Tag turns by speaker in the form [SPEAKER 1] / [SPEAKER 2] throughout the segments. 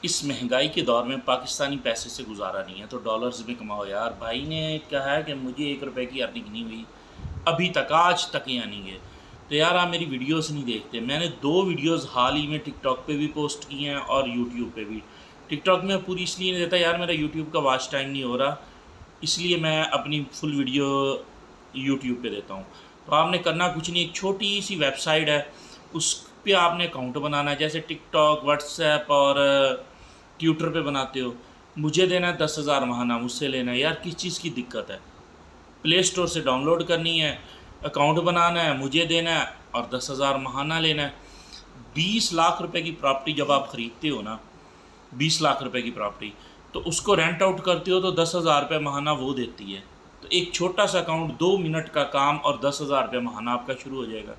[SPEAKER 1] इस महंगाई के दौर में पाकिस्तानी पैसे से गुजारा नहीं है, तो डॉलर्स में कमाओ यार। भाई ने कहा है कि मुझे 1 रुपए की अर्निंग नहीं हुई अभी तक, आज तक ही नहीं है। तो यार आप मेरी वीडियोस नहीं देखते। मैंने 2 वीडियोस हाल ही में टिकटॉक पे भी पोस्ट की हैं और यूट्यूब पे भी। टिकटॉक में पूरी इसलिए नहीं देता यार, मेरा यूट्यूब का वॉच टाइम नहीं हो रहा, इसलिए मैं अपनी फुल वीडियो यूट्यूब पे देता हूँ। तो आपने करना कुछ नहीं, एक छोटी सी वेबसाइट है, उस पे आपने अकाउंट बनाना है, जैसे टिकटॉक, व्हाट्सएप और ट्विटर पे बनाते हो। मुझे देना है 10,000 महाना, मुझसे लेना है यार, किस चीज़ की दिक्कत है? प्ले स्टोर से डाउनलोड करनी है, अकाउंट बनाना है, मुझे देना है और 10,000 महाना लेना है। 20 लाख रुपए की प्रॉपर्टी जब आप ख़रीदते हो ना, 20 लाख रुपए की प्रॉपर्टी, तो उसको रेंट आउट करते हो तो 10,000 रुपये महाना वो देती है। तो एक छोटा सा अकाउंट, 2 मिनट का काम और 10,000 रुपये महाना आपका शुरू हो जाएगा।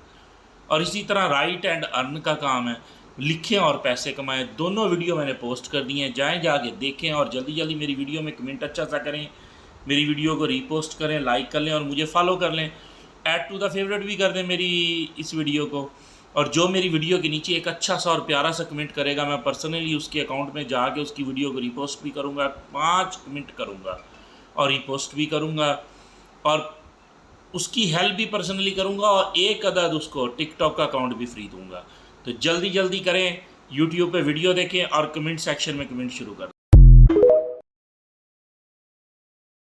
[SPEAKER 1] और इसी तरह राइट एंड अर्न का काम है, लिखें और पैसे कमाएं। दोनों वीडियो मैंने पोस्ट कर दी हैं, जाएँ जाके देखें और जल्दी जल्दी मेरी वीडियो में कमेंट अच्छा सा करें, मेरी वीडियो को रीपोस्ट करें, लाइक कर लें और मुझे फॉलो कर लें। ऐड टू द फेवरेट भी कर दें मेरी इस वीडियो को। और जो मेरी वीडियो के नीचे एक अच्छा सा और प्यारा सा कमेंट करेगा, मैं पर्सनली उसके अकाउंट में जाके उसकी वीडियो को रीपोस्ट भी करूँगा, 5 कमेंट करूँगा और रीपोस्ट भी करूँगा और उसकी हेल्प भी पर्सनली करूँगा और एक अदद उसको टिकटॉक का अकाउंट भी फ्री दूँगा। तो जल्दी जल्दी करें, यूट्यूब पे वीडियो देखें और कमेंट सेक्शन में कमेंट शुरू कर दें।